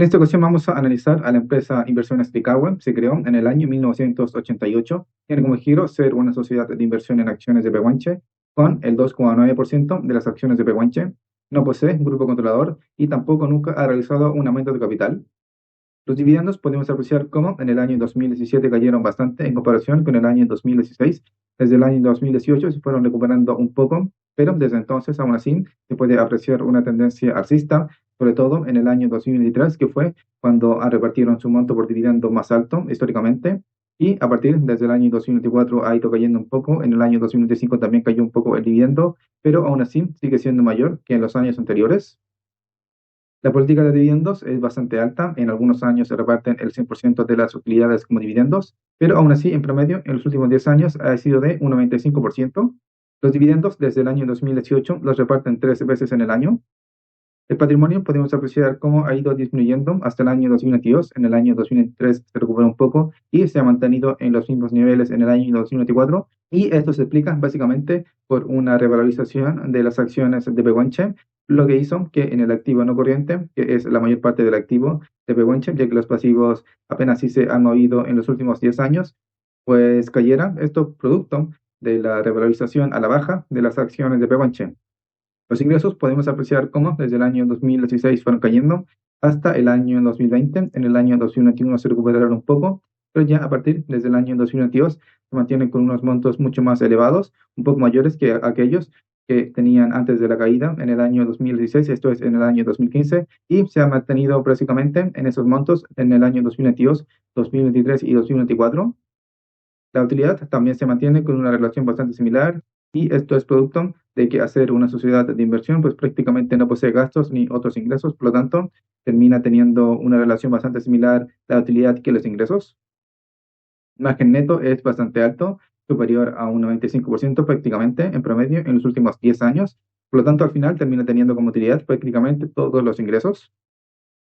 En esta ocasión vamos a analizar a la empresa Inversiones Picahue. Se creó en el año 1988. Tiene como giro ser una sociedad de inversión en acciones de Pehuenche con el 2,9% de las acciones de Pehuenche. No posee un grupo controlador y tampoco nunca ha realizado un aumento de capital. Los dividendos podemos apreciar cómo en el año 2017 cayeron bastante en comparación con el año 2016. Desde el año 2018 se fueron recuperando un poco, pero desde entonces aún así se puede apreciar una tendencia alcista, sobre todo en el año 2023, que fue cuando repartieron su monto por dividendo más alto históricamente. Y a partir desde el año 2024 ha ido cayendo un poco. En el año 2025 también cayó un poco el dividendo, pero aún así sigue siendo mayor que en los años anteriores. La política de dividendos es bastante alta. En algunos años se reparten el 100% de las utilidades como dividendos, pero aún así, en promedio, en los últimos 10 años ha sido de un 95%. Los dividendos desde el año 2018 los reparten 13 veces en el año. El patrimonio podemos apreciar cómo ha ido disminuyendo hasta el año 2022. En el año 2023 se recuperó un poco y se ha mantenido en los mismos niveles en el año 2024. Y esto se explica básicamente por una revalorización de las acciones de Pehuenche, lo que hizo que en el activo no corriente, que es la mayor parte del activo de Pehuenche, ya que los pasivos apenas sí se han movido en los últimos 10 años, pues cayera esto producto de la revalorización a la baja de las acciones de Pehuenche. Los ingresos podemos apreciar cómo desde el año 2016 fueron cayendo hasta el año 2020. En el año 2021 se recuperaron un poco, pero ya a partir desde el año 2022 se mantienen con unos montos mucho más elevados, un poco mayores que aquellos que tenían antes de la caída en el año 2016, esto es en el año 2015, y se ha mantenido prácticamente en esos montos en el año 2022, 2023 y 2024. La utilidad también se mantiene con una relación bastante similar y esto es producto de que hacer una sociedad de inversión pues prácticamente no posee gastos ni otros ingresos, por lo tanto termina teniendo una relación bastante similar la utilidad que los ingresos. El margen neto es bastante alto, superior a un 95% prácticamente en promedio en los últimos 10 años, por lo tanto al final termina teniendo como utilidad prácticamente todos los ingresos.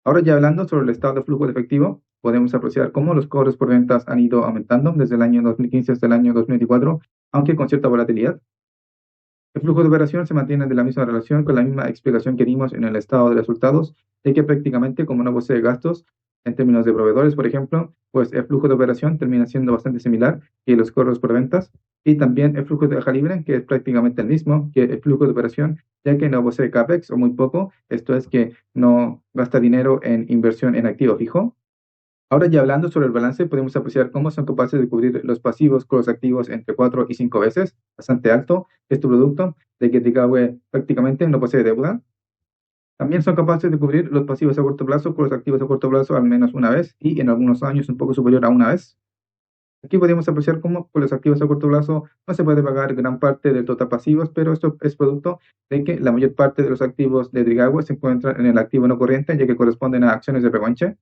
Ahora ya hablando sobre el estado de flujo de efectivo, podemos apreciar cómo los cobros por ventas han ido aumentando desde el año 2015 hasta el año 2024, aunque con cierta volatilidad. El flujo de operación se mantiene de la misma relación con la misma explicación que dimos en el estado de resultados, de que prácticamente como no posee gastos en términos de proveedores, por ejemplo, pues el flujo de operación termina siendo bastante similar que los cobros por ventas y también el flujo de caja libre, que es prácticamente el mismo que el flujo de operación, ya que no posee CAPEX o muy poco, esto es que no gasta dinero en inversión en activo fijo. Ahora ya hablando sobre el balance, podemos apreciar cómo son capaces de cubrir los pasivos con los activos entre 4 y 5 veces, bastante alto este producto, de que Ticahue prácticamente no posee deuda. También son capaces de cubrir los pasivos a corto plazo con los activos a corto plazo al menos una vez y en algunos años un poco superior a una vez. Aquí podemos apreciar cómo con los activos a corto plazo no se puede pagar gran parte del total pasivos, pero esto es producto de que la mayor parte de los activos de Trigahue se encuentran en el activo no corriente, ya que corresponden a acciones de Pehuenche.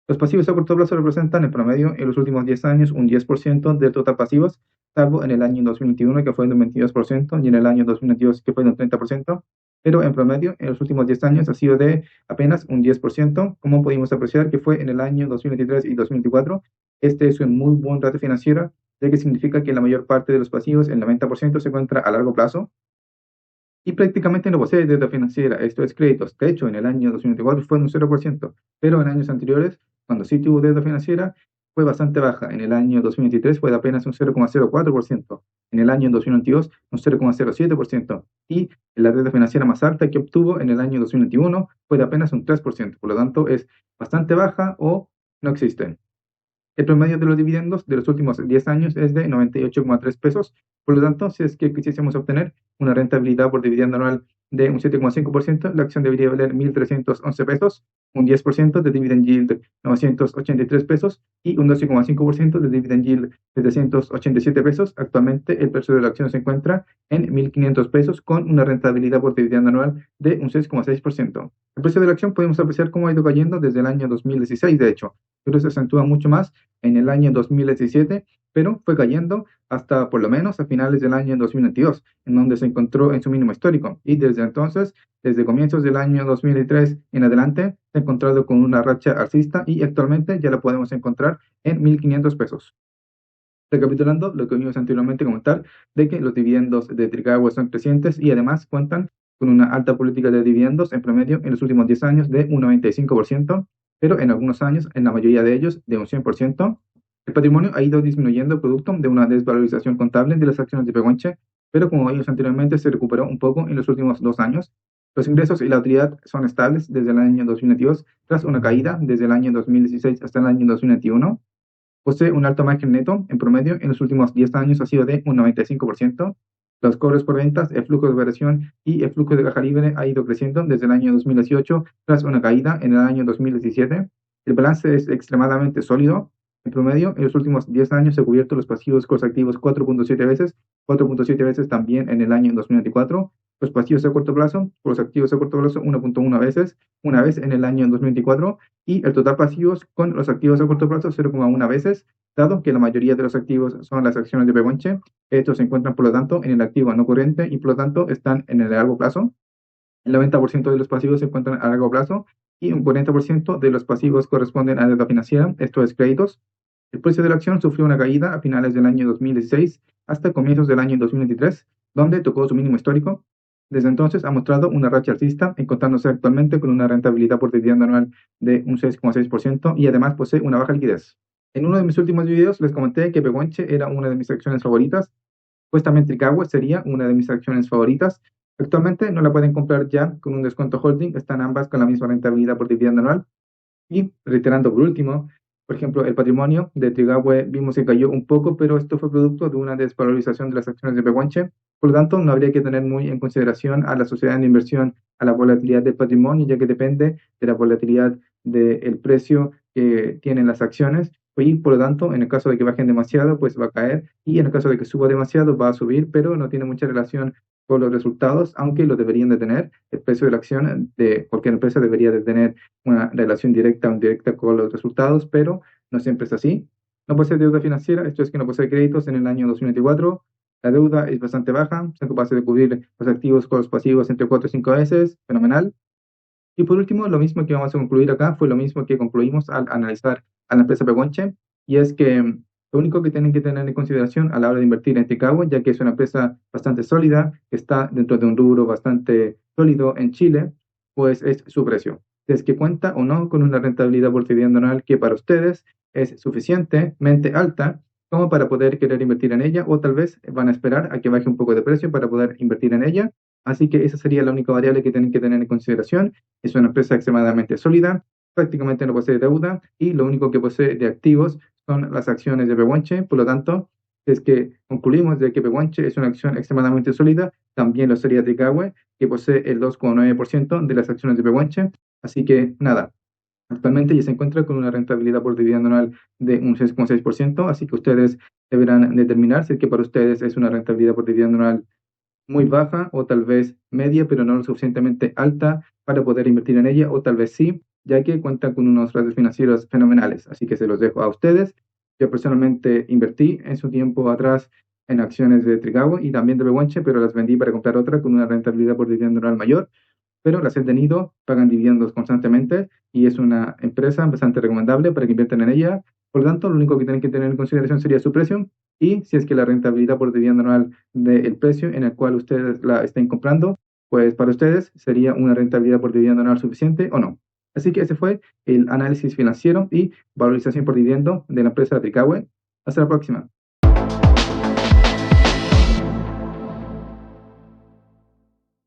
Los pasivos a corto plazo representan en promedio en los últimos 10 años un 10% del total pasivos, salvo en el año 2021 que fue de un 22% y en el año 2022 que fue de un 30%, pero en promedio en los últimos 10 años ha sido de apenas un 10%, como pudimos apreciar que fue en el año 2023 y 2024. Este es un muy buen dato financiero, ya que significa que la mayor parte de los pasivos, el 90%, se encuentra a largo plazo y prácticamente no posee deuda financiera, esto es créditos. De hecho, en el año 2024 fue un 0%, pero en años anteriores, cuando sí tuvo deuda financiera, fue bastante baja. En el año 2023 fue de apenas un 0,04%, en el año 2022 un 0,07% y la deuda financiera más alta que obtuvo en el año 2021 fue de apenas un 3%, por lo tanto es bastante baja o no existe. El promedio de los dividendos de los últimos 10 años es de 98,3 pesos. Por lo tanto, si es que quisiésemos obtener una rentabilidad por dividendo anual de un 7,5%, la acción debería valer 1.311 pesos, un 10% de dividend yield 983 pesos y un 12,5% de dividend yield 787 pesos. Actualmente el precio de la acción se encuentra en 1.500 pesos con una rentabilidad por dividendo anual de un 6,6%. El precio de la acción podemos apreciar cómo ha ido cayendo desde el año 2016, de hecho, pero se acentúa mucho más en el año 2017, pero fue cayendo hasta por lo menos a finales del año 2022, en donde se encontró en su mínimo histórico. Y desde entonces, desde comienzos del año 2003 en adelante, se ha encontrado con una racha alcista y actualmente ya la podemos encontrar en 1.500 pesos. Recapitulando lo que vimos anteriormente comentar, de que los dividendos de Trigahue son crecientes y además cuentan con una alta política de dividendos en promedio en los últimos 10 años de un 95%, pero en algunos años, en la mayoría de ellos, de un 100%. El patrimonio ha ido disminuyendo producto de una desvalorización contable de las acciones de Pehuenche, pero como vimos anteriormente, se recuperó un poco en los últimos 2 años. Los ingresos y la utilidad son estables desde el año 2022, tras una caída desde el año 2016 hasta el año 2021. Posee un alto margen neto, en promedio, en los últimos 10 años ha sido de un 95%. Los cobros por ventas, el flujo de operación y el flujo de caja libre ha ido creciendo desde el año 2018, tras una caída en el año 2017. El balance es extremadamente sólido. En promedio, en los últimos 10 años se han cubierto los pasivos con los activos 4.7 veces, 4.7 veces también en el año 2024. Los pasivos a corto plazo, por los activos a corto plazo 1.1 veces, una vez en el año 2024, y el total pasivos con los activos a corto plazo 0,1 veces, dado que la mayoría de los activos son las acciones de Pehuenche. Estos se encuentran, por lo tanto, en el activo no corriente y, por lo tanto, están en el largo plazo. El 90% de los pasivos se encuentran a largo plazo y un 40% de los pasivos corresponden a deuda financiera, esto es créditos. El precio de la acción sufrió una caída a finales del año 2016 hasta comienzos del año 2023, donde tocó su mínimo histórico. Desde entonces ha mostrado una racha alcista, encontrándose actualmente con una rentabilidad por dividendo anual de un 6,6% y además posee una baja liquidez. En uno de mis últimos videos les comenté que Pehuenche era una de mis acciones favoritas. Supuestamente Tricagua sería una de mis acciones favoritas. Actualmente no la pueden comprar ya con un descuento holding, están ambas con la misma rentabilidad por dividendo anual. Y reiterando por último, por ejemplo, el patrimonio de Trigahue vimos que cayó un poco, pero esto fue producto de una desvalorización de las acciones de Pehuenche. Por lo tanto, no habría que tener muy en consideración a la sociedad de inversión, a la volatilidad del patrimonio, ya que depende de la volatilidad del precio que tienen las acciones. Y por lo tanto, en el caso de que bajen demasiado, pues va a caer. Y en el caso de que suba demasiado, va a subir, pero no tiene mucha relación con los resultados, aunque lo deberían de tener. El precio de la acción de cualquier empresa debería de tener una relación directa o indirecta con los resultados, pero no siempre es así. No posee deuda financiera, esto es que no posee créditos en el año 2024. La deuda es bastante baja, son capaces de cubrir los activos con los pasivos entre 4 y 5 veces, fenomenal. Y por último, lo mismo que vamos a concluir acá fue lo mismo que concluimos al analizar a la empresa Pehuenche, y es que lo único que tienen que tener en consideración a la hora de invertir en Tricahue, ya que es una empresa bastante sólida, que está dentro de un rubro bastante sólido en Chile, pues es su precio. Es que cuenta o no con una rentabilidad por dividendo anual que para ustedes es suficientemente alta como para poder querer invertir en ella, o tal vez van a esperar a que baje un poco de precio para poder invertir en ella. Así que esa sería la única variable que tienen que tener en consideración. Es una empresa extremadamente sólida, prácticamente no posee deuda y lo único que posee de activos son las acciones de Pehuenche. Por lo tanto, es que concluimos de que Pehuenche es una acción extremadamente sólida, también lo sería Tricahue, que posee el 2,9% de las acciones de Pehuenche. Así que nada, actualmente ya se encuentra con una rentabilidad por dividendo anual de un 6,6%, así que ustedes deberán determinar si es que para ustedes es una rentabilidad por dividendo anual muy baja o tal vez media, pero no lo suficientemente alta para poder invertir en ella, o tal vez sí, ya que cuenta con unos ratios financieros fenomenales. Así que se los dejo a ustedes. Yo personalmente invertí en su tiempo atrás en acciones de Trigahue y también de Pehuenche, pero las vendí para comprar otra con una rentabilidad por dividendo anual mayor, pero las he tenido, pagan dividendos constantemente y es una empresa bastante recomendable para que inviertan en ella. Por lo tanto, lo único que tienen que tener en consideración sería su precio y si es que la rentabilidad por dividendo anual del precio en el cual ustedes la estén comprando, pues para ustedes sería una rentabilidad por dividendo anual suficiente o no. Así que ese fue el análisis financiero y valorización por dividendo de la empresa Tricahue. Hasta la próxima.